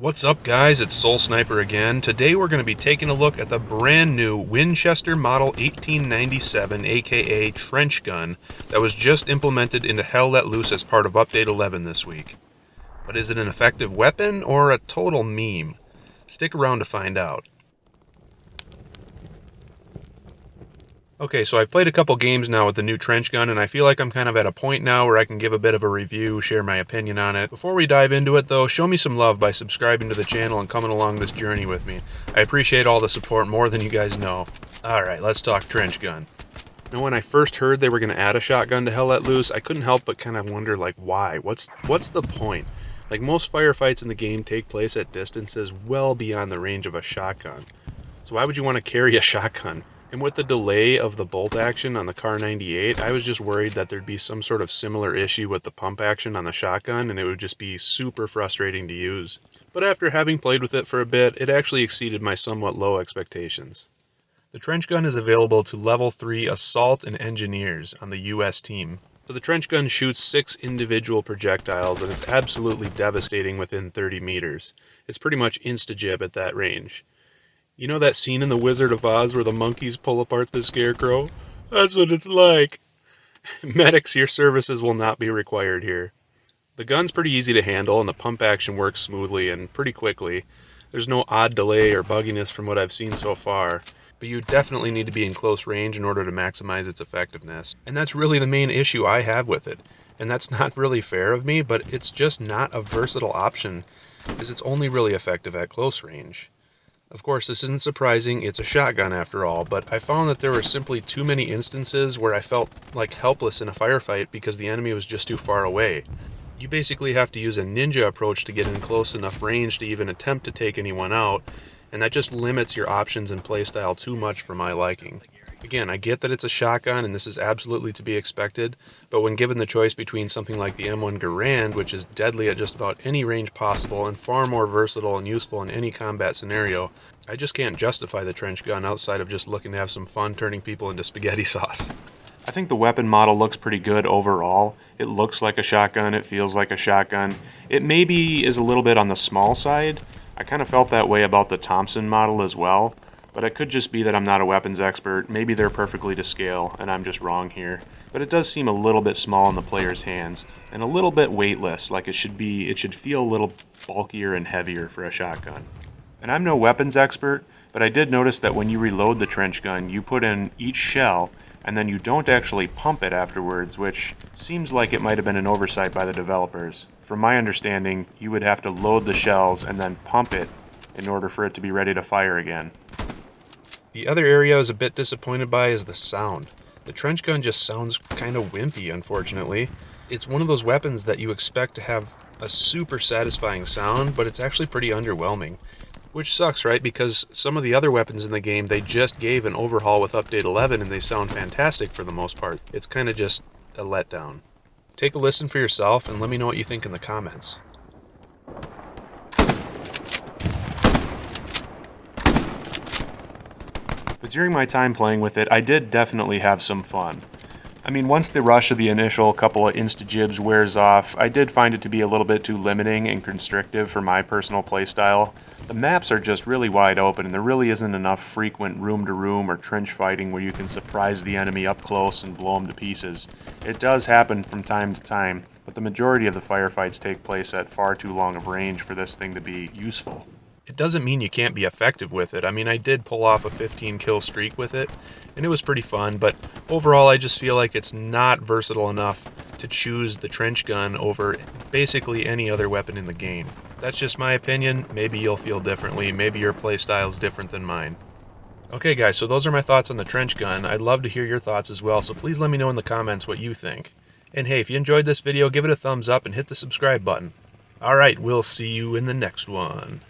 What's up, guys? It's SoulSniper again. Today we're going to be taking a look at the brand new Winchester Model 1897, aka Trench Gun, that was just implemented into Hell Let Loose as part of Update 11 this week. But is it an effective weapon or a total meme? Stick around to find out. Okay, so I've played a couple games now with the new trench gun, and I feel like I'm kind of at a point now where I can give a bit of a review, share my opinion on it. Before we dive into it though, show me some love by subscribing to the channel and coming along this journey with me. I appreciate all the support more than you guys know. Alright, let's talk trench gun. Now, when I first heard they were going to add a shotgun to Hell Let Loose, I couldn't help but kind of wonder, like, why? What's the point? Like, most firefights in the game take place at distances well beyond the range of a shotgun. So why would you want to carry a shotgun? And with the delay of the bolt action on the Kar 98, I was just worried that there'd be some sort of similar issue with the pump action on the shotgun, and it would just be super frustrating to use. But after having played with it for a bit, it actually exceeded my somewhat low expectations. The trench gun is available to level 3 assault and engineers on the US team. So the trench gun shoots 6 individual projectiles, and it's absolutely devastating within 30 meters. It's pretty much insta-jib at that range. You know that scene in The Wizard of Oz where the monkeys pull apart the scarecrow? That's what it's like. Medics, your services will not be required here. The gun's pretty easy to handle, and the pump action works smoothly and pretty quickly. There's no odd delay or bugginess from what I've seen so far, but you definitely need to be in close range in order to maximize its effectiveness. And that's really the main issue I have with it. And that's not really fair of me, but it's just not a versatile option, because it's only really effective at close range. Of course, this isn't surprising, it's a shotgun after all, but I found that there were simply too many instances where I felt like helpless in a firefight because the enemy was just too far away. You basically have to use a ninja approach to get in close enough range to even attempt to take anyone out, and that just limits your options and playstyle too much for my liking. Again, I get that it's a shotgun and this is absolutely to be expected, but when given the choice between something like the M1 Garand, which is deadly at just about any range possible and far more versatile and useful in any combat scenario, I just can't justify the trench gun outside of just looking to have some fun turning people into spaghetti sauce. I think the weapon model looks pretty good overall. It looks like a shotgun, it feels like a shotgun. It maybe is a little bit on the small side. I kind of felt that way about the Thompson model as well. But it could just be that I'm not a weapons expert. Maybe they're perfectly to scale, and I'm just wrong here. But it does seem a little bit small in the player's hands, and a little bit weightless, like it should feel a little bulkier and heavier for a shotgun. And I'm no weapons expert, but I did notice that when you reload the trench gun, you put in each shell, and then you don't actually pump it afterwards, which seems like it might have been an oversight by the developers. From my understanding, you would have to load the shells and then pump it in order for it to be ready to fire again. The other area I was a bit disappointed by is the sound. The trench gun just sounds kind of wimpy, unfortunately. It's one of those weapons that you expect to have a super satisfying sound, but it's actually pretty underwhelming. Which sucks, right? Because some of the other weapons in the game, they just gave an overhaul with Update 11 and they sound fantastic for the most part. It's kind of just a letdown. Take a listen for yourself and let me know what you think in the comments. But during my time playing with it, I did definitely have some fun. I mean, once the rush of the initial couple of insta-jibs wears off, I did find it to be a little bit too limiting and constrictive for my personal playstyle. The maps are just really wide open, and there really isn't enough frequent room-to-room or trench fighting where you can surprise the enemy up close and blow them to pieces. It does happen from time to time, but the majority of the firefights take place at far too long of range for this thing to be useful. It doesn't mean you can't be effective with it. I mean, I did pull off a 15 kill streak with it, and it was pretty fun, but overall I just feel like it's not versatile enough to choose the trench gun over basically any other weapon in the game. That's just my opinion. Maybe you'll feel differently. Maybe your playstyle is different than mine. Okay guys, so those are my thoughts on the trench gun. I'd love to hear your thoughts as well, so please let me know in the comments what you think. And hey, if you enjoyed this video, give it a thumbs up and hit the subscribe button. Alright, we'll see you in the next one.